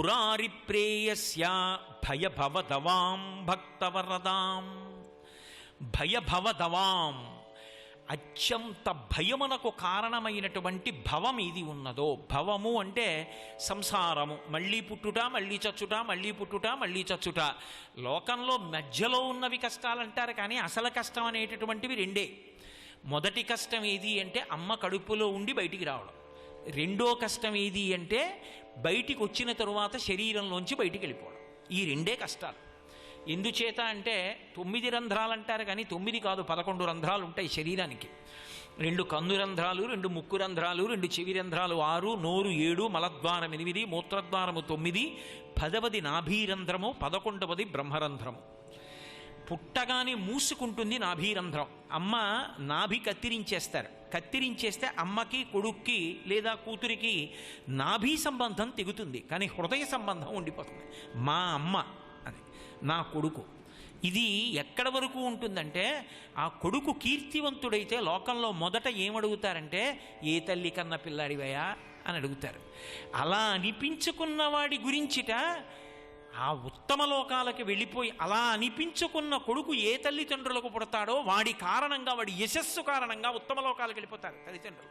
మురారి ప్రేయస్య భయభవదవాం భక్తవరదాం. భయభవదవాం, అత్యంత భయమునకు కారణమైనటువంటి భవం ఇది ఉన్నదో. భవము అంటే సంసారము, మళ్ళీ పుట్టుట మళ్ళీ చచ్చుట, మళ్ళీ పుట్టుట మళ్ళీ చచ్చుట. లోకంలో మధ్యలో ఉన్నవి కష్టాలంటారు, కానీ అసలు కష్టం అనేటటువంటివి రెండే. మొదటి కష్టం ఏది అంటే అమ్మ కడుపులో ఉండి బయటికి రావడం. రెండో కష్టం ఏది అంటే బయటికి వచ్చిన తరువాత శరీరంలోంచి బయటికి వెళ్ళిపోవడం. ఈ రెండే కష్టాలు. ఎందుచేత అంటే 9 రంధ్రాలు అంటారు, కానీ 9 కాదు, 11 రంధ్రాలు ఉంటాయి శరీరానికి. 2 కన్ను రంధ్రాలు, 2 ముక్కు రంధ్రాలు, 2 చెవి రంధ్రాలు 6, నోరు 7, మలద్వారం 8, మూత్రద్వారము 9, 10వది నాభీరంధ్రము, 11వది బ్రహ్మరంధ్రము. పుట్టగానే మూసుకుంటుంది నాభీరంధ్రం. అమ్మ నాభి కత్తిరించేస్తారు. కత్తిరించేస్తే అమ్మకి కొడుక్కి లేదా కూతురికి నాభీ సంబంధం తెగుతుంది, కానీ హృదయ సంబంధం ఉండిపోతుంది. మా అమ్మ అని, నా కొడుకు. ఇది ఎక్కడ వరకు ఉంటుందంటే ఆ కొడుకు కీర్తివంతుడైతే లోకంలో మొదట ఏమడుగుతారంటే ఏ తల్లి కన్న పిల్లాడివయా అని అడుగుతారు. అలా అనిపించుకున్న వాడి గురించిట ఆ ఉత్తమ లోకాలకి వెళ్ళిపోయి అలా అనిపించుకున్న కొడుకు ఏ తల్లిదండ్రులకు పుడతాడో వాడి కారణంగా, వాడి యశస్సు కారణంగా ఉత్తమ లోకాలకు వెళ్ళిపోతారు తల్లిదండ్రులు.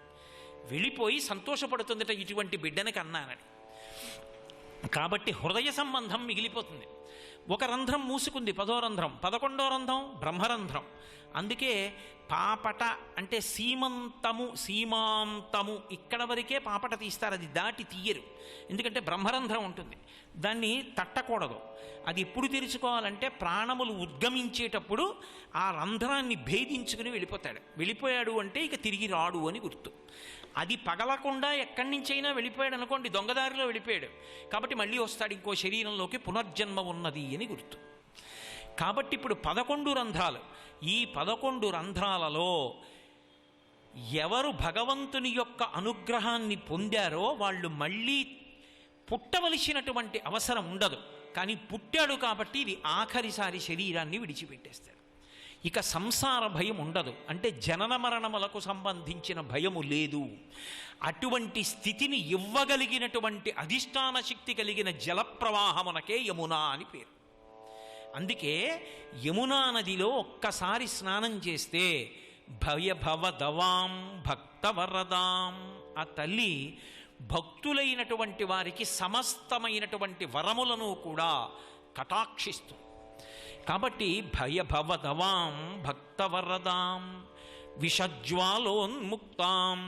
వెళ్ళిపోయి సంతోషపడుతుందట ఇటువంటి బిడ్డని కన్నానని. కాబట్టి హృదయ సంబంధం మిగిలిపోతుంది. ఒక రంధ్రం మూసుకుంది, 10వ రంధ్రం. 11వ రంధ్రం బ్రహ్మరంధ్రం. అందుకే పాపట అంటే సీమంతము, సీమాంతము ఇక్కడ వరకే పాపట తీస్తారు, అది దాటి తీయరు. ఎందుకంటే బ్రహ్మరంధ్రం ఉంటుంది, దాన్ని తట్టకూడదు. అది ఎప్పుడు తెరుచుకోవాలంటే ప్రాణములు ఉద్గమించేటప్పుడు ఆ రంధ్రాన్ని భేదించుకుని వెళ్ళిపోయాడు అంటే ఇక తిరిగి రాడు అని గుర్తు. అది పగలకుండా ఎక్కడి నుంచైనా వెళ్ళిపోయాడు అనుకోండి, దొంగదారిలో వెళ్ళిపోయాడు కాబట్టి మళ్ళీ వస్తాడు ఇంకో శరీరంలోకి, పునర్జన్మ ఉన్నది అని గుర్తు. కాబట్టి ఇప్పుడు 11 రంధ్రాలు. ఈ 11 రంధ్రాలలో ఎవరు భగవంతుని యొక్క అనుగ్రహాన్ని పొందారో వాళ్ళు మళ్ళీ పుట్టవలసినటువంటి అవసరం ఉండదు. కానీ పుట్టాడు కాబట్టి ఇది ఆఖరిసారి శరీరాన్ని విడిచిపెట్టేస్తాడు. ఇక సంసార భయం ఉండదు, అంటే జనన మరణములకు సంబంధించిన భయము లేదు. అటువంటి స్థితిని ఇవ్వగలిగినటువంటి అధిష్టాన శక్తి కలిగిన జలప్రవాహమునకే యమునా అని పేరు. అందుకే యమునా నదిలో ఒక్కసారి స్నానం చేస్తే భయభవదవాం భక్తవరదాం, ఆ తల్లి భక్తులైనటువంటి వారికి సమస్తమైనటువంటి వరములను కూడా కటాక్షిస్తుంది. కాబట్టి భయభవదవాం భక్తవరదాం విషజ్వాలోన్ముక్తాం,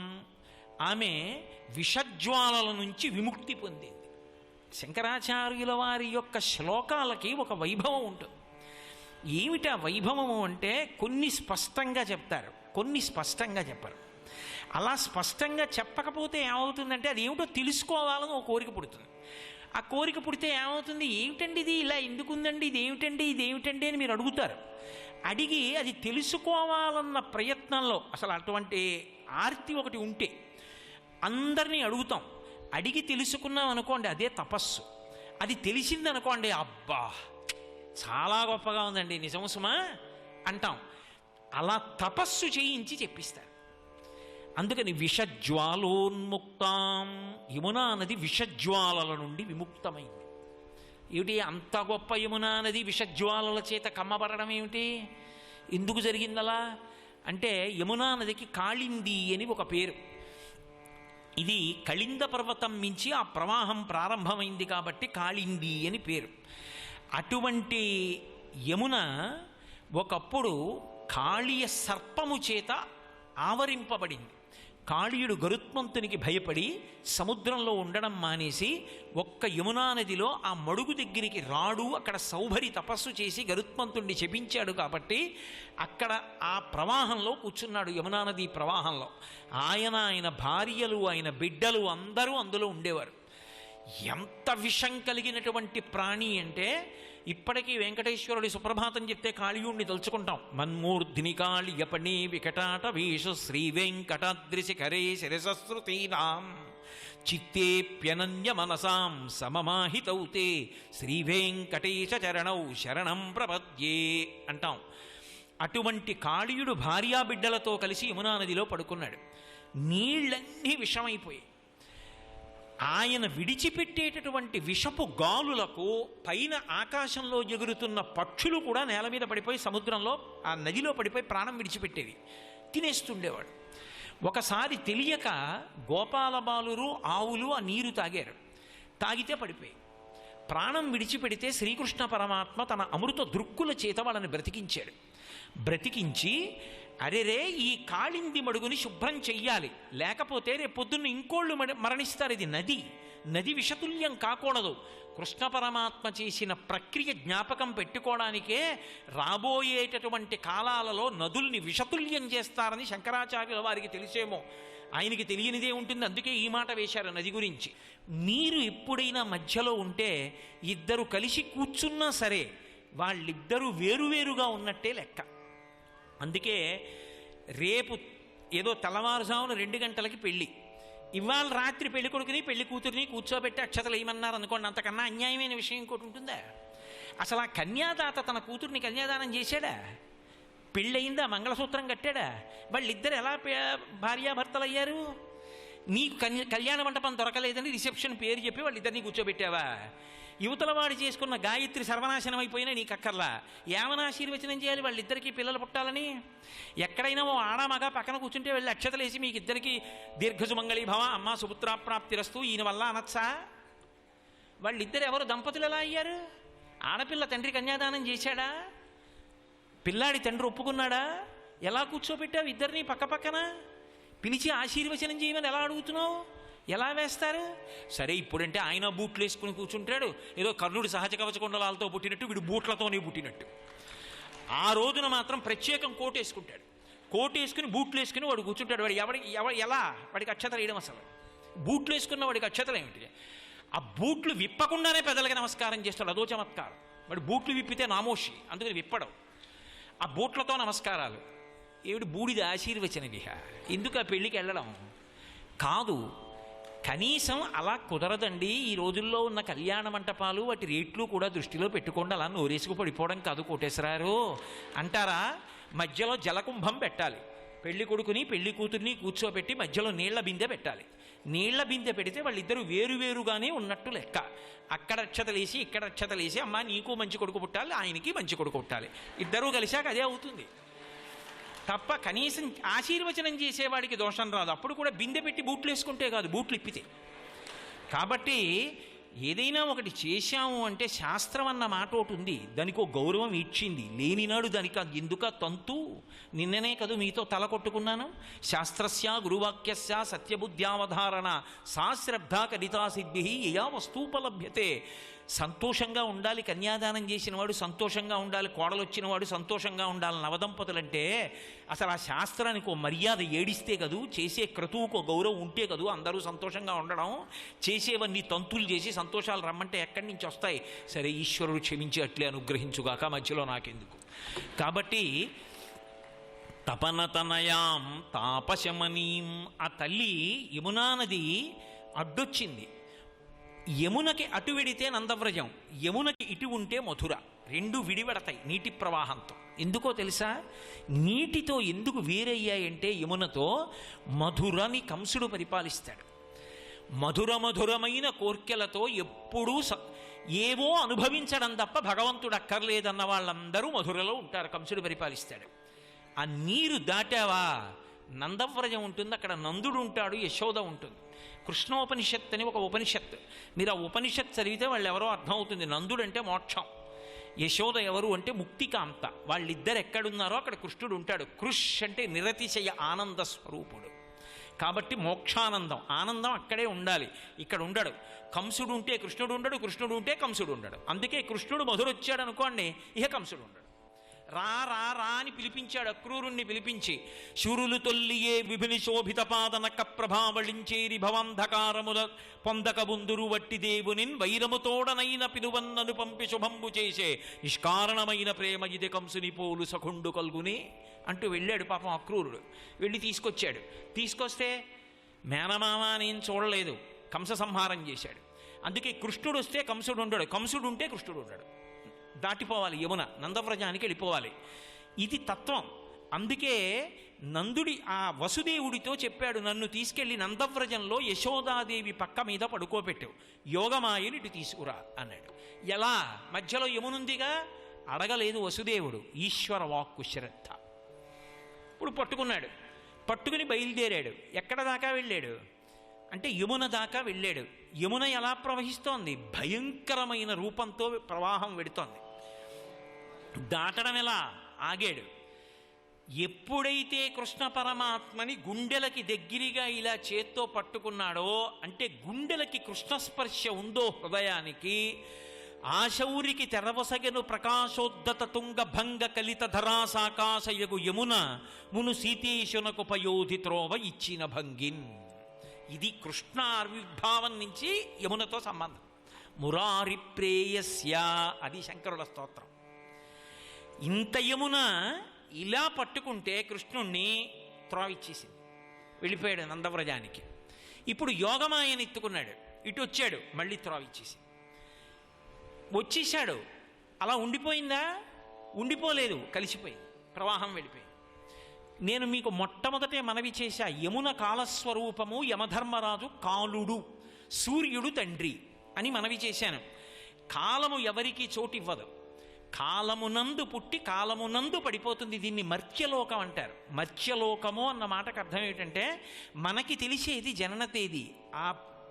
ఆమె విషజ్వాలల నుంచి విముక్తి పొందింది. శంకరాచార్యుల వారి యొక్క శ్లోకాలకి ఒక వైభవం ఉంటుంది. ఏమిటా వైభవము అంటే కొన్ని స్పష్టంగా చెప్తారు, కొన్ని స్పష్టంగా చెప్పరు. అలా స్పష్టంగా చెప్పకపోతే ఏమవుతుందంటే అది ఏమిటో తెలుసుకోవాలని ఒక కోరిక పుడుతుంది. ఆ కోరిక పుడితే ఏమవుతుంది, ఏమిటండి ఇది ఇలా ఎందుకుందండి, ఇదేమిటండి అని మీరు అడుగుతారు. అడిగి అది తెలుసుకోవాలన్న ప్రయత్నంలో అసలు అటువంటి ఆర్తి ఒకటి ఉంటే అందరినీ అడుగుతాం. అడిగి తెలుసుకున్నాం అనుకోండి, అదే తపస్సు. అది తెలిసిందనుకోండి, అబ్బా చాలా గొప్పగా ఉందండి, నిజము సుమా అంటాం. అలా తపస్సు చేయించి చెప్పిస్తారు. అందుకని విషజ్వాలోన్ముక్తాం, యమునా నది విషజ్వాలల నుండి విముక్తమైంది. ఏమిటి అంత గొప్ప యమునా నది విషజ్వాలల చేత కమ్మబడడం ఏమిటి, ఎందుకు జరిగిందలా అంటే యమునా నదికి కాళింది అని ఒక పేరు. ఇది కళింద పర్వతం మించి ఆ ప్రవాహం ప్రారంభమైంది కాబట్టి కాళింది అని పేరు. అటువంటి యమున ఒకప్పుడు కాళీయ సర్పము చేత ఆవరింపబడింది. కాళీయుడు గరుత్మంతునికి భయపడి సముద్రంలో ఉండడం మానేసి ఒక్క యమునా నదిలో ఆ మడుగు దగ్గరికి రాడు, అక్కడ సౌభరి తపస్సు చేసి గరుత్మంతుణ్ణి శపించాడు కాబట్టి అక్కడ ఆ ప్రవాహంలో కూర్చున్నాడు. యమునా నది ప్రవాహంలో ఆయన భార్యలు, ఆయన బిడ్డలు అందరూ అందులో ఉండేవారు. ఎంత విషం కలిగినటువంటి ప్రాణి అంటే ఇప్పటికీ వెంకటేశ్వరుడి సుప్రభాతం చెప్తే కాళీయుణ్ణి తలుచుకుంటాం. మన్మూర్ధిని కాళియపణి వికటాట వీషు శ్రీ వెంకటాద్రిశిఖరే శిరసశ్రుతీనాం చిత్తేప్యనన్య మనసాం సమమాహితౌతే శ్రీ వెంకటేశ చరణౌ శరణం ప్రపద్యే అంటాం. అటువంటి కాళీయుడు భార్యాబిడ్డలతో కలిసి యమునా నదిలో పడుకున్నాడు. నీళ్ళన్నీ విషమైపోయాయి. ఆయన విడిచిపెట్టేటటువంటి విషపు గాలులకు పైన ఆకాశంలో ఎగురుతున్న పక్షులు కూడా నేల మీద పడిపోయి సముద్రంలో ఆ నదిలో పడిపోయి ప్రాణం విడిచిపెట్టేవి, తినేస్తుండేవాడు. ఒకసారి తెలియక గోపాలబాలురు ఆవులు ఆ నీరు తాగారు. తాగితే పడిపోయి ప్రాణం విడిచిపెడితే శ్రీకృష్ణ పరమాత్మ తన అమృత దృక్కుల చేత వాళ్ళని బ్రతికించాడు. బ్రతికించి అరెరే ఈ కాళింది మడుగుని శుభ్రం చెయ్యాలి, లేకపోతే రేపు పొద్దున్న ఇంకోళ్ళు మరణిస్తారు. ఇది నది విషతుల్యం కాకూడదు. కృష్ణ పరమాత్మ చేసిన ప్రక్రియ జ్ఞాపకం పెట్టుకోవడానికే రాబోయేటటువంటి కాలాలలో నదుల్ని విషతుల్యం చేస్తారని శంకరాచార్యుల వారికి తెలిసేమో, ఆయనకి తెలియనిదే ఉంటుంది. అందుకే ఈ మాట వేశారు నది గురించి. మీరు ఎప్పుడైనా మధ్యలో ఉంటే ఇద్దరు కలిసి కూర్చున్నా సరే వాళ్ళిద్దరూ వేరువేరుగా ఉన్నట్టే లెక్క. అందుకే రేపు ఏదో తెల్లవారుజామున 2 గంటలకి పెళ్ళి, ఇవాళ రాత్రి పెళ్లి కొడుకుని పెళ్లి కూతురిని కూర్చోబెట్టి అక్షతలు ఏమన్నారు అనుకోండి, అంతకన్నా అన్యాయమైన విషయం ఇంకోటి ఉంటుందా? అసలు ఆ కన్యాదాత తన కూతుర్ని కన్యాదానం చేశాడా? పెళ్ళయిందా? మంగళసూత్రం కట్టాడా? వాళ్ళిద్దరు ఎలా భార్యాభర్తలు అయ్యారు? నీకు కళ్యాణ మంటపం దొరకలేదని రిసెప్షన్ పేరు చెప్పి వాళ్ళిద్దరినీ కూర్చోబెట్టావా? యువతల వాడు చేసుకున్న గాయత్రి సర్వనాశనం అయిపోయినా నీకు అక్కర్లా. ఏమని ఆశీర్వచనం చేయాలి వాళ్ళిద్దరికీ పిల్లలు పుట్టాలని? ఎక్కడైనా ఓ ఆడమగ పక్కన కూర్చుంటే వెళ్ళి అక్షతలేసి మీకు ఇద్దరికి దీర్ఘసుమంగళీ భవ అమ్మ సుపుత్రాప్రాప్తిరస్తు ఈయన వల్ల అనొచ్చా? వాళ్ళిద్దరు ఎవరు దంపతులు ఎలా అయ్యారు? ఆడపిల్ల తండ్రి కన్యాదానం చేశాడా? పిల్లాడి తండ్రి ఒప్పుకున్నాడా? ఎలా కూర్చోబెట్టావు ఇద్దరిని పక్క పక్కన? పిలిచి ఆశీర్వచనం చేయమని ఎలా అడుగుతున్నావు? ఎలా వేస్తారు? సరే ఇప్పుడంటే ఆయన బూట్లు వేసుకుని కూర్చుంటాడు, ఏదో కర్ణుడు సహజ కవచకుండలాలతో పుట్టినట్టు వీడు బూట్లతోనే పుట్టినట్టు. ఆ రోజున మాత్రం ప్రత్యేకం కోట్ వేసుకుంటాడు. కోట్ వేసుకుని బూట్లు వేసుకుని వాడు కూర్చుంటాడు. వాడు ఎలా వాడికి అక్షతలు వేయడం? అసలు బూట్లు వేసుకున్న వాడికి అక్షతలు ఏమిటి? ఆ బూట్లు విప్పకుండానే పెద్దలకి నమస్కారం చేస్తాడు, అదో చమత్కారం. వాడు బూట్లు విప్పితే నామోషి, అందుకని విప్పడం. ఆ బూట్లతో నమస్కారాలు ఏమిటి? బూడిద ఆశీర్వచన విహ. ఎందుకు ఆ పెళ్ళికి వెళ్ళడం కాదు. కనీసం అలా కుదరదండి. ఈ రోజుల్లో ఉన్న కళ్యాణ మంటపాలు వాటి రేట్లు కూడా దృష్టిలో పెట్టుకోండి. అలా నోరేసుకు పడిపోవడం కాదు కోటేశ్వరారు అంటారా? మధ్యలో జలకుంభం పెట్టాలి. పెళ్లి కొడుకుని పెళ్లి కూతుర్ని కూర్చోబెట్టి మధ్యలో నీళ్ల బిందె పెట్టాలి. నీళ్ల బిందె పెడితే వాళ్ళిద్దరూ వేరువేరుగానే ఉన్నట్టు లెక్క. అక్కడ అక్షతలేసి ఇక్కడ అక్షతలేసి అమ్మ నీకు మంచి కొడుకు పుట్టాలి, ఆయనకి మంచి కొడుకు పుట్టాలి, ఇద్దరూ కలిశాక అదే అవుతుంది తప్ప కనీసం ఆశీర్వచనం చేసేవాడికి దోషం రాదు. అప్పుడు కూడా బిందె పెట్టి బూట్లు వేసుకుంటే కాదు, బూట్లు ఇప్పితే. కాబట్టి ఏదైనా ఒకటి చేశాము అంటే శాస్త్రం అన్న మాట ఒకటి ఉంది, దానికి ఒక గౌరవం ఇచ్చింది. లేనినాడు దానికి ఎందుక తంతు? నిన్ననే కదూ మీతో తల కొట్టుకున్నాను. శాస్త్రస్య గురువాక్యస్య సత్యబుద్ధ్యావధారణ సా శ్రద్ధా కరితా సిద్ధి యయా వస్తూపలభ్యతే. సంతోషంగా ఉండాలి కన్యాదానం చేసిన వాడు, సంతోషంగా ఉండాలి కోడలు వచ్చిన వాడు, సంతోషంగా ఉండాలి నవదంపతులంటే. అసలు ఆ శాస్త్రానికి ఓ మర్యాద ఏడిస్తే కదూ, చేసే క్రతువుకు గౌరవం ఉంటే కదూ అందరూ సంతోషంగా ఉండడం. చేసేవన్నీ తంతులు చేసి సంతోషాలు రమ్మంటే ఎక్కడి నుంచి వస్తాయి? సరే ఈశ్వరుడు క్షమించి అట్లే అనుగ్రహించుగాక, మధ్యలో నాకెందుకు. కాబట్టి తపనతనయాం తాపశమనీం, ఆ తల్లి యమునా నది అడ్డొచ్చింది. యమునకి అటు వెడితే నందవ్రజం, యమునకి ఇటు ఉంటే మధుర. రెండు విడివడతాయి నీటి ప్రవాహంతో. ఎందుకో తెలుసా? నీటితో ఎందుకు వేరయ్యాయంటే యమునతో మధురని కంసుడు పరిపాలిస్తాడు. మధురమైన కోర్కెలతో ఎప్పుడూ ఏవో అనుభవించడం తప్ప భగవంతుడు అక్కర్లేదన్న వాళ్ళందరూ మధురలో ఉంటారు. కంసుడు పరిపాలిస్తాడు. ఆ నీరు దాటావా నందవ్రజం ఉంటుంది, అక్కడ నందుడు ఉంటాడు, యశోద ఉంటుంది. కృష్ణోపనిషత్ అని ఒక ఉపనిషత్, మీరు ఆ ఉపనిషత్ చదివితే వాళ్ళు ఎవరో అర్థమవుతుంది. నందుడు అంటే మోక్షం, యశోద ఎవరు అంటే ముక్తికాంత. వాళ్ళిద్దరు ఎక్కడున్నారో అక్కడ కృష్ణుడు ఉంటాడు. కృష్ అంటే నిరతిశయ ఆనంద స్వరూపుడు. కాబట్టి మోక్షానందం ఆనందం అక్కడే ఉండాలి, ఇక్కడ ఉండడు. కంసుడు ఉంటే కృష్ణుడు ఉండడు, కృష్ణుడు ఉంటే కంసుడు ఉండడు. అందుకే కృష్ణుడు మధురొచ్చాడు అనుకోండి, ఇక కంసుడు ఉండడు. రా రా రా అని పిలిపించాడు అక్రూరుణ్ణి పిలిపించి. శూరులు తొల్లియే విభిని శోభిత పాదనక ప్రభావళించేరి భవంధకారముల పొందక బుందురు వట్టి దేవునిన్ వైరముతోడనైన పిలువన్నను పంపి శుభంబు చేసే నిష్కారణమైన ప్రేమ ఇది కంసుని పోలు సఖుండు కల్గునే అంటూ వెళ్ళాడు పాపం అక్రూరుడు. వెళ్ళి తీసుకొచ్చాడు. తీసుకొస్తే మేనమామ నేను చూడలేదు, కంస సంహారం చేశాడు. అందుకే కృష్ణుడు వస్తే కంసుడు ఉండడు, కంసుడు ఉంటే కృష్ణుడు ఉండడు. దాటిపోవాలి యమున, నందవ్రజానికి వెళ్ళిపోవాలి. ఇది తత్వం. అందుకే ఆ వసుదేవుడితో చెప్పాడు, నన్ను తీసుకెళ్లి నందవ్రజంలో యశోదాదేవి పక్క మీద పడుకోబెట్టావు, యోగమాయని ఇటు తీసుకురా అన్నాడు. ఎలా? మధ్యలో యమునుందిగా. అడగలేదు వసుదేవుడు, ఈశ్వర వాక్కు శ్రద్ధ. ఇప్పుడు పట్టుకున్నాడు, పట్టుకుని బయలుదేరాడు. ఎక్కడ దాకా వెళ్ళాడు అంటే యమున దాకా వెళ్ళాడు. యమున ఎలా ప్రవహిస్తోంది? భయంకరమైన రూపంతో ప్రవాహం వెడుతోంది. దాటడం ఎలా? ఆగాడు. ఎప్పుడైతే కృష్ణ పరమాత్మని గుండెలకి దగ్గరగా ఇలా చేత్తో పట్టుకున్నాడో, అంటే గుండెలకి కృష్ణస్పర్శ ఉందో హృదయానికి, ఆశౌరికి తెరవసగెను ప్రకాశోద్ధత తుంగ భంగ కలిత ధరాసాకాశయగు యమున మును సీతేశునకు పయోధి త్రోవ ఇచ్చిన భంగిన్. ఇది కృష్ణ ఆవిర్భావం నుంచి యమునతో సంబంధం. మురారి ప్రేయస్య, అది శంకరుల స్తోత్రం. ఇంత యమున ఇలా పట్టుకుంటే కృష్ణుణ్ణి త్రోవిచ్చేసింది, వెళ్ళిపోయాడు నందవ్రజానికి. ఇప్పుడు యోగమాయని ఎత్తుకున్నాడు, ఇటు వచ్చాడు, మళ్ళీ త్రోవిచ్చేసి వచ్చేసాడు. అలా ఉండిపోయిందా? ఉండిపోలేదు, కలిసిపోయింది, ప్రవాహం వెళ్ళిపోయింది. నేను మీకు మొట్టమొదటే మనవి చేశా, యమున కాలస్వరూపము, యమధర్మరాజు కాలుడు, సూర్యుడు తండ్రి అని మనవి చేశాను. కాలము ఎవరికి చోటివ్వదు, కాలమునందు పుట్టి కాలమునందు పడిపోతుంది. దీన్ని మర్త్యలోకం అంటారు. మర్త్యలోకము అన్న మాటకు అర్థం ఏమిటంటే, మనకి తెలిసేది జనన తేదీ, ఆ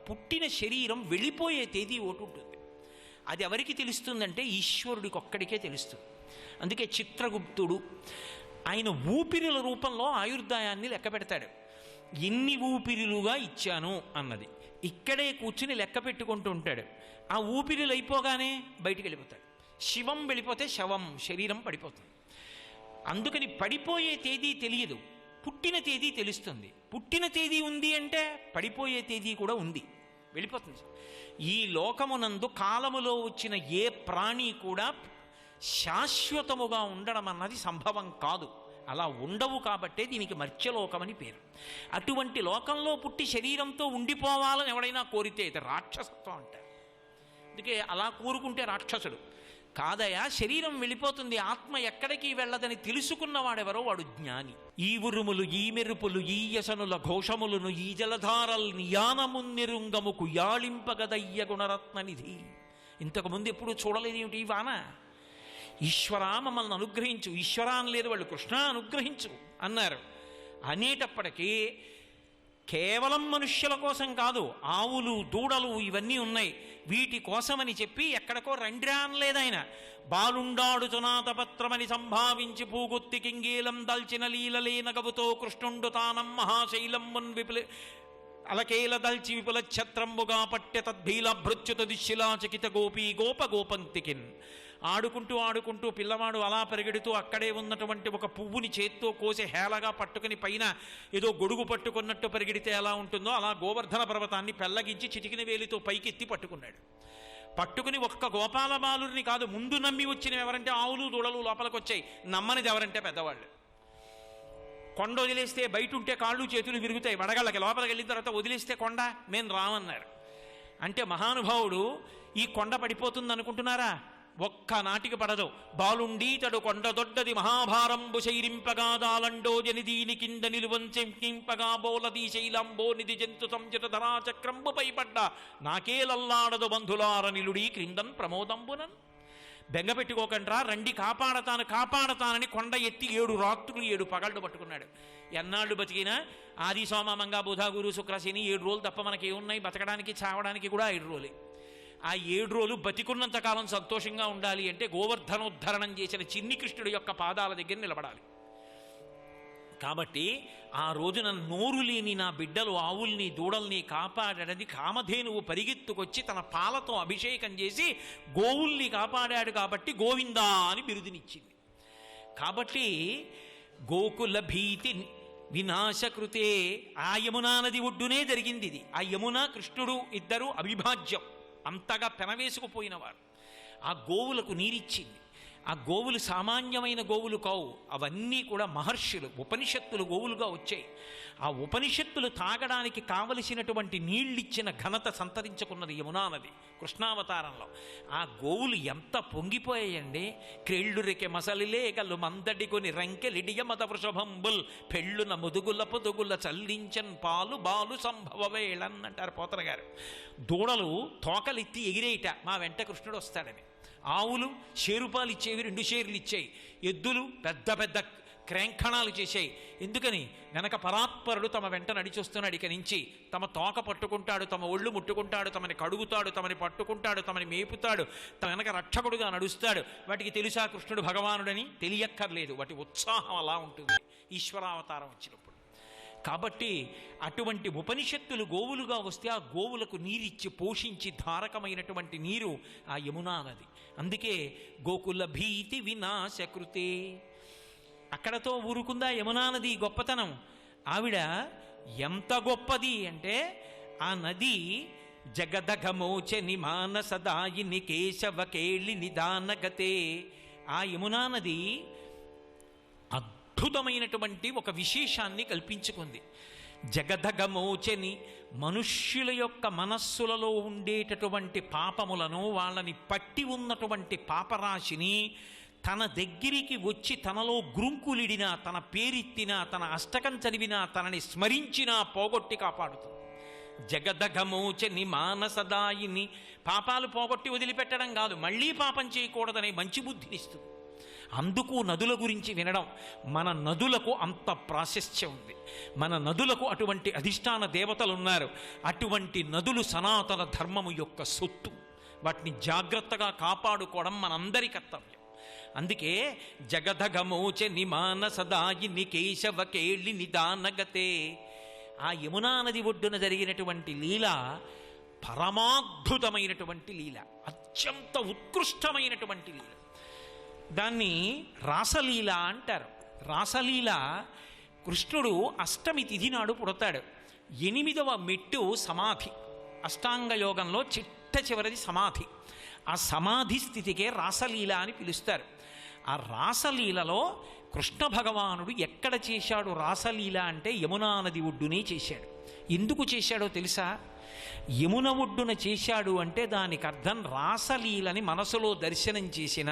పుట్టిన శరీరం వెళ్ళిపోయే తేదీ ఒకటి ఉంటుంది. అది ఎవరికి తెలుస్తుందంటే ఈశ్వరుడికి ఒక్కడికే తెలుస్తుంది. అందుకే చిత్రగుప్తుడు ఆయన ఊపిరిల రూపంలో ఆయుర్దాయాన్ని లెక్క పెడతాడు. ఎన్ని ఊపిరిలుగా ఇచ్చాను అన్నది ఇక్కడే కూర్చుని లెక్క పెట్టుకుంటూ ఉంటాడు. ఆ ఊపిరిలు అయిపోగానే బయటికి వెళ్ళిపోతాడు. శివం వెళ్ళిపోతే శవం, శరీరం పడిపోతుంది. అందుకని పడిపోయే తేదీ తెలియదు, పుట్టిన తేదీ తెలుస్తుంది. పుట్టిన తేదీ ఉంది అంటే పడిపోయే తేదీ కూడా ఉంది, వెళ్ళిపోతుంది. ఈ లోకమునందు కాలములో వచ్చిన ఏ ప్రాణి కూడా శాశ్వతముగా ఉండడం అన్నది సంభవం కాదు. అలా ఉండవు కాబట్టే దీనికి మర్త్యలోకమని పేరు. అటువంటి లోకంలో పుట్టి శరీరంతో ఉండిపోవాలని ఎవడైనా కోరితే ఇది రాక్షసత్వం అంటారు. అందుకే అలా కోరుకుంటే రాక్షసుడు కాదయా. శరీరం వెళ్ళిపోతుంది, ఆత్మ ఎక్కడికి వెళ్ళదని తెలుసుకున్నవాడెవరో వాడు జ్ఞాని. ఈ ఉరుములు, ఈ మెరుపులు, ఈ యసనుల ఘోషములను, ఈ జలధారల్ నియానమున్నిరుంగముకు యాళింపగదయ్య గుణరత్ననిధి. ఇంతకుముందు ఎప్పుడు చూడలేదు ఏమిటి ఈ వాన? ఈశ్వరా మమ్మల్ని అనుగ్రహించు, ఈశ్వరా అనలేదు వాళ్ళు, కృష్ణ అనుగ్రహించు అన్నారు. అనేటప్పటికీ కేవలం మనుష్యుల కోసం కాదు, ఆవులు, దూడలు ఇవన్నీ ఉన్నాయి, వీటి కోసమని చెప్పి ఎక్కడికో రండ్రా అనలేదు ఆయన. బాలుండాడుచునాతపత్రమని సంభావించి పూగుత్తి కింగీలం దల్చిన లీలలేనగవుతో కృష్ణుండు తానం మహాశైలమ్మున్ అలకేల దల్చి విపుల ఛత్రంబుగా పట్టె తద్భీల భృత్యుత దిశిలా చకిత గోపీ గోప గోపంక్తికిన్. ఆడుకుంటూ ఆడుకుంటూ పిల్లవాడు అలా పరిగెడుతూ అక్కడే ఉన్నటువంటి ఒక పువ్వుని చేత్తో కోసి హేళగా పట్టుకుని పైన ఏదో గొడుగు పట్టుకున్నట్టు పరిగెడితే ఎలా ఉంటుందో అలా గోవర్ధన పర్వతాన్ని పెల్లగించి చిటికిన వేలితో పైకెత్తి పట్టుకున్నాడు. పట్టుకుని ఒక్క గోపాల బాలుని కాదు, ముందు నమ్మి వచ్చినవి ఎవరంటే ఆవులు, దూడలు లోపలికి వచ్చాయి. నమ్మనిది ఎవరంటే పెద్దవాళ్ళు. కొండ వదిలేస్తే బయట ఉంటే కాళ్ళు చేతులు విరుగుతాయి, వడగళ్ళకి లోపలికి వెళ్ళిన తర్వాత వదిలేస్తే కొండ మేము రామన్నారు. అంటే మహానుభావుడు ఈ కొండ పడిపోతుంది అనుకుంటున్నారా? ఒక్క నాటికి పడదు. బాలుండీతడు కొండ దొడ్డది మహాభారంబు శైరింపగా దాలండో జనిదీని కింద నిలువంచెంకింపగా బోలదీ శైలంబో నిధి జంతు సంజట ధరాచక్రంబు పైపడ్డ నాకేలల్లాడదు బంధులార నిలుడీ క్రిందన్ ప్రమోదంబునన్. బెంగ పెట్టుకోకండ్రా, రండి కాపాడతానని కొండ ఎత్తి 7 రాత్రులు 7 పగళ్ళు పట్టుకున్నాడు. ఎన్నాళ్ళు బతికినా ఆది సోమ మంగ బుధ గురు శుక్ర శని 7 రోజులు తప్ప మనకి ఏమున్నాయి? బతకడానికి చావడానికి కూడా 5 రోజులే. ఆ 7 రోజులు బతికున్నంతకాలం సంతోషంగా ఉండాలి అంటే గోవర్ధనోద్ధరణం చేసిన చిన్ని కృష్ణుడి యొక్క పాదాల దగ్గర నిలబడాలి. కాబట్టి ఆ రోజున నోరు లేని నా బిడ్డలు ఆవుల్ని, దూడల్ని కాపాడని కామధేనువు పరిగెత్తుకొచ్చి తన పాలతో అభిషేకం చేసి గోవుల్ని కాపాడాడు కాబట్టి గోవిందా అని బిరుదునిచ్చింది. కాబట్టి గోకుల భీతి వినాశకృతే ఆ యమునా నది ఒడ్డునే జరిగింది ఇది. ఆ యమున కృష్ణుడు ఇద్దరు అవిభాజ్యం, అంతగా పెనవేసుకుపోయినవారు. ఆ గోవులకు నీరిచ్చింది. ఆ గోవులు సామాన్యమైన గోవులు కావు, అవన్నీ కూడా మహర్షులు ఉపనిషత్తులు గోవులుగా వచ్చాయి. ఆ ఉపనిషత్తులు తాగడానికి కావలసినటువంటి నీళ్ళిచ్చిన ఘనత సంతరించుకున్నది యమునా నది కృష్ణావతారంలో. ఆ గోవులు ఎంత పొంగిపోయాయండి. క్రెళ్ళురికె మసలిలే గల్లు మందడి కొని రంకెలిడియ మత వృషభంబుల్ పెళ్ళున ముదుగుల పొదుగుల చల్లించన్ పాలు బాలు సంభవ వేళన్ అంటారు పోతన గారు. దూడలు తోకలెత్తి ఎగిరేయట మా వెంట కృష్ణుడు వస్తాడని. ఆవులు షేరుపాలు ఇచ్చేవి 2 షేర్లు ఇచ్చాయి. ఎద్దులు పెద్ద పెద్ద క్రేంఖణాలు చేశాయి. ఎందుకని? వెనక పరాత్పరుడు తమ వెంట నడిచొస్తున్నాడు. ఇక నుంచి తమ తోక పట్టుకుంటాడు, తమ ఒళ్ళు ముట్టుకుంటాడు, తమని కడుగుతాడు, తమని పట్టుకుంటాడు, తమని మేపుతాడు, తమ వెనక రక్షకుడుగా నడుస్తాడు. వాటికి తెలుసా కృష్ణుడు భగవానుడని? తెలియక్కర్లేదు. వాటి ఉత్సాహం అలా ఉంటుంది ఈశ్వరావతారం వచ్చినప్పుడు. కాబట్టి అటువంటి ఉపనిషత్తులు గోవులుగా వస్తే ఆ గోవులకు నీరిచ్చి పోషించి ధారకమైనటువంటి నీరు ఆ యమునా నది. అందుకే గోకుల భీతి వినాశకృతే. అక్కడతో ఊరుకుందా యమునా నది గొప్పతనం? ఆవిడ ఎంత గొప్పది అంటే ఆ నది జగదఘమోచని మానసదాయిని కేశవ కేళి నిదానగతే. ఆ యమునా నది అద్భుతమైనటువంటి ఒక విశేషాన్ని కల్పించుకుంది. జగదగమోచని మనుష్యుల యొక్క మనస్సులలో ఉండేటటువంటి పాపములను, వాళ్ళని పట్టి ఉన్నటువంటి పాపరాశిని తన దగ్గరికి వచ్చి తనలో గ్రుంకులిడినా, తన పేరెత్తినా, తన అష్టకం చదివినా, తనని స్మరించినా పోగొట్టి కాపాడుతుంది. జగదగమోచని మానసదాయిని. పాపాలు పోగొట్టి వదిలిపెట్టడం కాదు, మళ్ళీ పాపం చేయకూడదనే మంచి బుద్ధినిస్తుంది. అందుకు నదుల గురించి వినడం. మన నదులకు అంత ప్రాశస్త్యం ఉంది. మన నదులకు అటువంటి అధిష్టాన దేవతలు ఉన్నారు. అటువంటి నదులు సనాతన ధర్మము యొక్క సొత్తు. వాటిని జాగ్రత్తగా కాపాడుకోవడం మనందరి కర్తవ్యం. అందుకే జగదగమోచని మానసదాయిని కేశవ కేళి నిదానగతే. ఆ యమునా నది ఒడ్డున జరిగినటువంటి లీల పరమాద్భుతమైనటువంటి లీల, అత్యంత ఉత్కృష్టమైనటువంటి లీల. దాన్ని రాసలీల అంటారు. రాసలీల కృష్ణుడు అష్టమి తిథి నాడు పుడతాడు. 8వ మెట్టు సమాధి. అష్టాంగ యోగంలో చిట్ట చివరిది సమాధి. ఆ సమాధి స్థితికే రాసలీల అని పిలుస్తారు. ఆ రాసలీలలో కృష్ణ భగవానుడు ఎక్కడ చేశాడు రాసలీల అంటే యమునా నది ఒడ్డునే చేశాడు. ఎందుకు చేశాడో తెలుసా? యమున ఒడ్డున చేశాడు అంటే దానికి అర్థం రాసలీలని మనసులో దర్శనం చేసిన,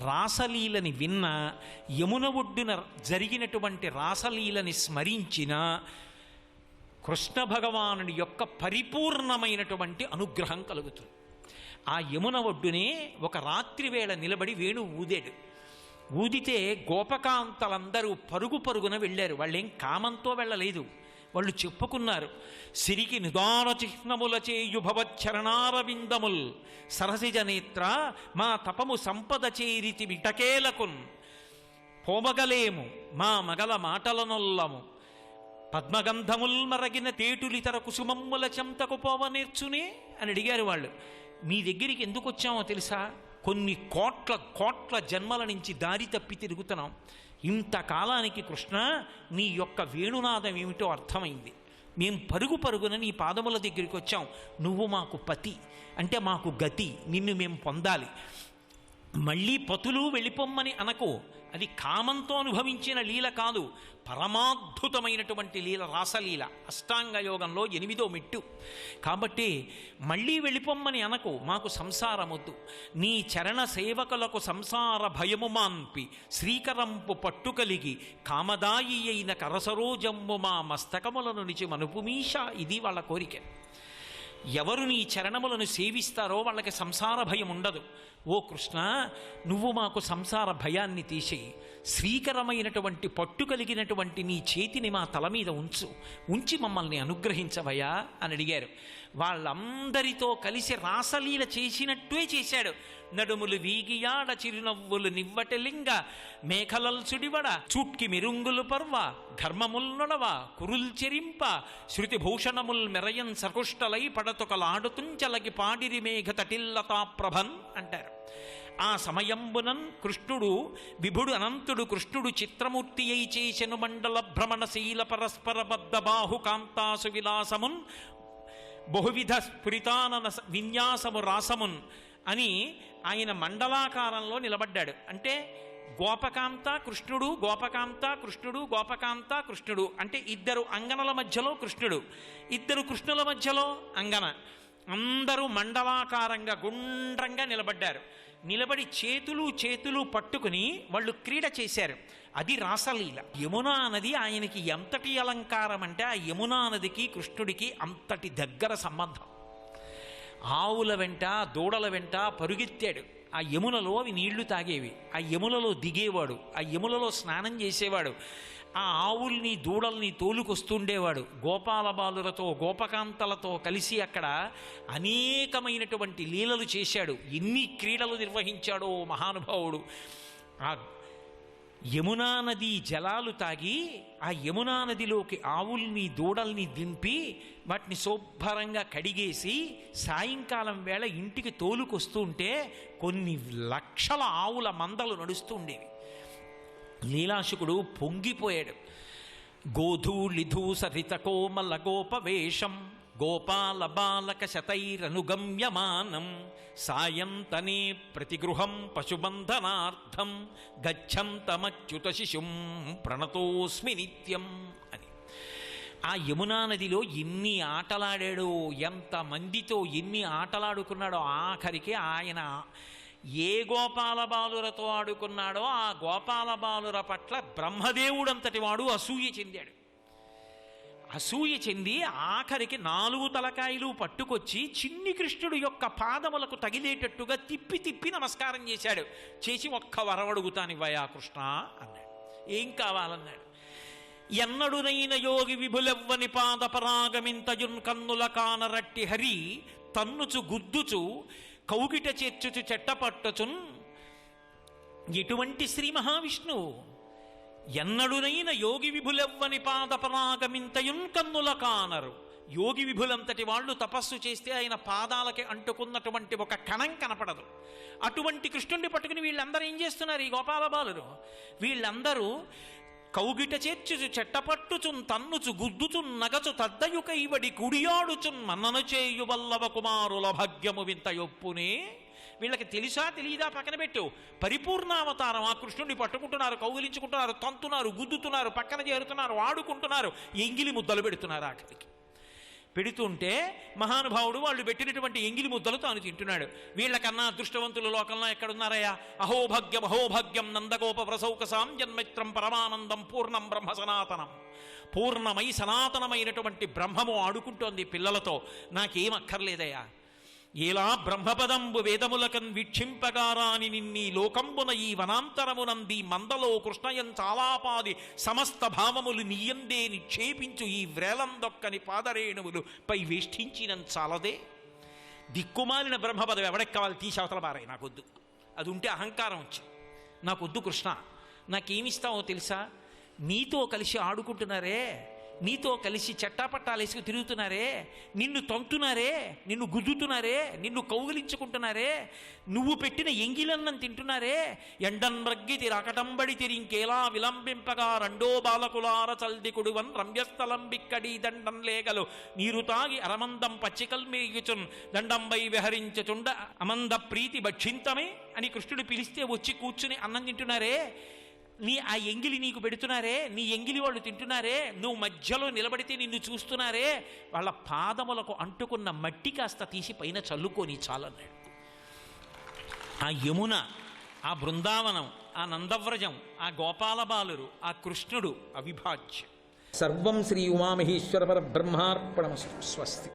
రాసలీలని విన్న, యమున ఒడ్డున జరిగినటువంటి రాసలీలని స్మరించిన కృష్ణ భగవానుడి యొక్క పరిపూర్ణమైనటువంటి అనుగ్రహం కలుగుతుంది. ఆ యమున ఒడ్డునే ఒక రాత్రి వేళ నిలబడి వేణు ఊదాడు. ఊదితే గోపకాంతలందరూ పరుగు పరుగున వెళ్ళారు. వాళ్ళేం కామంతో వెళ్ళలేదు. వాళ్ళు చెప్పుకున్నారు, సిరికి నిదాన చిహ్నముల చేయుభవచ్చరణారవిందముల్ సరసిజ నేత్ర మా తపము సంపద చేరితి విటకేలకున్ పోమగలేము మా మగల మాటలనొల్లము పద్మగంధముల్ మరగిన తేటులితర కుసుమమ్ముల చెంతకు పోవ నేర్చునే అని అడిగారు వాళ్ళు. మీ దగ్గరికి ఎందుకు వచ్చామో తెలుసా? కొన్ని కోట్ల కోట్ల జన్మల నుంచి దారి తప్పి తిరుగుతున్నాం. ఇంతకాలానికి కృష్ణ నీ యొక్క వేణునాదం ఏమిటో అర్థమైంది. మేం పరుగు పరుగున నీ పాదముల దగ్గరికి వచ్చాం. నువ్వు మాకు పతి అంటే మాకు గతి, నిన్ను మేము పొందాలి. మళ్ళీ పతులు వెళ్ళిపోమ్మని అనకు. అది కామంతో అనుభవించిన లీల కాదు, పరమాద్భుతమైనటువంటి లీల రాసలీల. అష్టాంగ యోగంలో 8వ మెట్టు. కాబట్టి మళ్ళీ వెళ్ళిపోమ్మని అనకు, మాకు సంసారమొద్దు. నీ చరణ సేవకులకు సంసార భయము మాన్పి శ్రీకరంపు పట్టు కలిగి కామదాయి అయిన కరసరోజమ్ము మా మస్తకములను నిచి మనుపుమీష. ఇది వాళ్ళ కోరిక. ఎవరు నీ చరణములను సేవిస్తారో వాళ్ళకి సంసార భయం ఉండదు. ఓ కృష్ణ, నువ్వు మాకు సంసార భయాన్ని తీసేయి. శ్రీకరమైనటువంటి పట్టు కలిగినటువంటి నీ చేతిని మా తల మీద ఉంచి మమ్మల్ని అనుగ్రహించవయ్యా అని అడిగారు. వాళ్ళందరితో కలిసి రాసలీల చేసినట్టే చేశాడు. నడుములు వీగియాడ చిరునవ్వులు నివ్వటెలింగ మేఖలల్ సుడివడ చూట్కి మెరుంగులు పర్వ ఘర్మముల్ నొడవ కురుల్ చెరింప శృతి భూషణముల్ మెరయన్ సకుష్టలై పడతొకలాడుతుంచలకి పాడిరి మేఘ తటిల్లతా ప్రభన్ అంటారు. ఆ సమయంబునన్ కృష్ణుడు విభుడు అనంతుడు కృష్ణుడు చిత్రమూర్తి అయి చేసెను మండల భ్రమణశీల పరస్పర బద్ధ బాహు కాంతాసు విలాసమున్ బహువిధ స్ఫురితానన విన్యాసము రాసమున్ అని ఆయన మండలాకారంలో నిలబడ్డాడు. అంటే గోపకాంత కృష్ణుడు, గోపకాంత కృష్ణుడు, గోపకాంత కృష్ణుడు, అంటే ఇద్దరు అంగనల మధ్యలో కృష్ణుడు, ఇద్దరు కృష్ణుల మధ్యలో అంగన, అందరూ మండలాకారంగా గుండ్రంగా నిలబడ్డారు. నిలబడి చేతులు పట్టుకుని వాళ్ళు క్రీడ చేశారు. అది రాసలీల. యమునా నది ఆయనకి ఎంతటి అలంకారం అంటే ఆ యమునా నదికి కృష్ణుడికి అంతటి దగ్గర సంబంధం. ఆవుల వెంట దూడల వెంట పరుగెత్తాడు. ఆ యమునలో అవి నీళ్లు తాగేవి, ఆ యములలో దిగేవాడు, ఆ యములలో స్నానం చేసేవాడు, ఆ ఆవుల్ని దూడల్ని తోలుకొస్తుండేవాడు. గోపాల బాలులతో గోపకాంతలతో కలిసి అక్కడ అనేకమైనటువంటి లీలలు చేశాడు. ఎన్ని క్రీడలు నిర్వహించాడో మహానుభావుడు. ఆ యమునా నది జలాలు తాగి ఆ యమునా నదిలోకి ఆవుల్ని దూడల్ని దింపి వాటిని శుభ్రంగా కడిగేసి సాయంకాలం వేళ ఇంటికి తోలుకొస్తుంటే కొన్ని లక్షల ఆవుల మందలు నడుస్తూ ఉండేవి. లీలాశుకుడు పొంగిపోయాడు. గోధూళిధూసరిత కోమల గోపవేషం గోపాల బాలక శతైరనుగమ్యమానం సాయంతనే ప్రతిగృహం పశుబంధనార్థం గచ్చంతమచ్యుత శిశుం ప్రణతోస్మి నిత్యం అని. ఆ యమునా నదిలో ఎన్ని ఆటలాడాడో, ఎంతమందితో ఎన్ని ఆటలాడుకున్నాడో. ఆఖరికి ఆయన ఏ గోపాల బాలురతో ఆడుకున్నాడో ఆ గోపాల బాలుర పట్ల బ్రహ్మదేవుడంతటి వాడు అసూయ చెందాడు. అసూయ చెంది ఆఖరికి 4 తలకాయలు పట్టుకొచ్చి చిన్ని కృష్ణుడు యొక్క పాదములకు తగిలేటట్టుగా తిప్పి తిప్పి నమస్కారం చేశాడు. చేసి ఒక్క వరవడుగుతానివ్వయా కృష్ణ అన్నాడు. ఏం కావాలన్నాడు. ఎన్నడునైన యోగి విభులెవ్వని పాదపరాగమింతయున్ కన్నుల కానరట్టి హరి తన్నుచు గుద్దుచు కౌగిట చేర్చుచు చెట్టపట్టుచున్. ఎటువంటి శ్రీ మహావిష్ణువు! ఎన్నడునైన యోగి విభులెవ్వని పాదపరాగమింతయున్ కన్నుల కానరు. యోగి విభులంతటి వాళ్ళు తపస్సు చేస్తే ఆయన పాదాలకి అంటుకున్నటువంటి ఒక కణం కనపడదు. అటువంటి కృష్ణుడిని పట్టుకుని వీళ్ళందరూ ఏం చేస్తున్నారు? ఈ గోపాల బాలురు వీళ్ళందరూ కౌగిట చేర్చుచు చెట్టపట్టుచున్ తన్నుచు గుద్దుచున్ నగచు తద్దయుకైవడి కుడియాడుచున్ మన్నను చేయు వల్లవ కుమారుల భాగ్యము వింత యొప్పునే. వీళ్ళకి తెలుసా తెలియదా పక్కన పెట్టు. పరిపూర్ణావతారం ఆ కృష్ణుడిని పట్టుకుంటున్నారు, కౌగిలించుకుంటున్నారు, తంతున్నారు, గుద్దుతున్నారు, పక్కన చేరుతున్నారు, ఆడుకుంటున్నారు, ఎంగిలి ముద్దలు పెడుతున్నారు. ఆఖరికి పెడుతుంటే మహానుభావుడు వాళ్ళు పెట్టినటువంటి ఎంగిలి ముద్దలు తాను తింటున్నాడు. వీళ్ళకన్నా అదృష్టవంతులు లోకంలో ఎక్కడున్నారయ్యా? అహోభాగ్యం అహోభాగ్యం నందగోప ప్రసౌకసాం జన్మైత్రం పరమానందం పూర్ణం బ్రహ్మ సనాతనం. పూర్ణమై సనాతనమైనటువంటి బ్రహ్మము ఆడుకుంటోంది పిల్లలతో. నాకేం అక్కర్లేదయ్యా. ఏలా బ్రహ్మపదంబు వేదములకన్ వీక్షింపగారాని నిన్నీ లోకంబున ఈ వనాంతరమునంది మందలో కృష్ణయం చాలాపాది సమస్త భావములు నీయందే నిక్షేపించు ఈ వ్రేలందొక్కని పాదరేణువులు పై వేష్టించినం చాలదే. దిక్కుమాలిన బ్రహ్మపదం ఎవడికి కావాలి? తీసవతల బారాయి. నాకొద్దు. అది ఉంటే అహంకారం వచ్చి నాకొద్దు కృష్ణ. నాకేమిస్తావో తెలుసా? నీతో కలిసి ఆడుకుంటున్నారే, నీతో కలిసి చట్టాపట్టాలేసుకు తిరుగుతున్నారే, నిన్ను తంతున్నారే, నిన్ను గుద్దుతున్నారే, నిన్ను కౌగిలించుకుంటున్నారే, నువ్వు పెట్టిన ఎంగిలన్నం తింటున్నారే. ఎండన్రగ్గితి రకటంబడి తిరింకేలా విలంబింపగా రెండో బాలకులార చల్దికుడువన్ రమ్యస్థలం బిక్కడి దండం లేగలు నీరు తాగి అరమందం పచ్చికల్ మేయుచున్ దండంబై విహరించుచుండ అమంద ప్రీతి భక్షింతమే అని కృష్ణుడు పిలిస్తే వచ్చి కూర్చుని అన్నం తింటున్నారే. ఆ ఎంగిలి నీకు పెడుతున్నారే, నీ ఎంగిలి వాళ్ళు తింటున్నారే, నువ్వు మధ్యలో నిలబడితే నిన్ను చూస్తున్నారే. వాళ్ళ పాదములకు అంటుకున్న మట్టి కాస్త తీసి పైన చల్లుకొని చాలన్నాడు. ఆ యమున, ఆ బృందావనం, ఆ నందవ్రజం, ఆ గోపాల బాలురు, ఆ కృష్ణుడు అవిభాజ్యం. సర్వం శ్రీ ఉమామహేశ్వర పరబ్రహ్మార్పణమస్తు. స్వస్తి.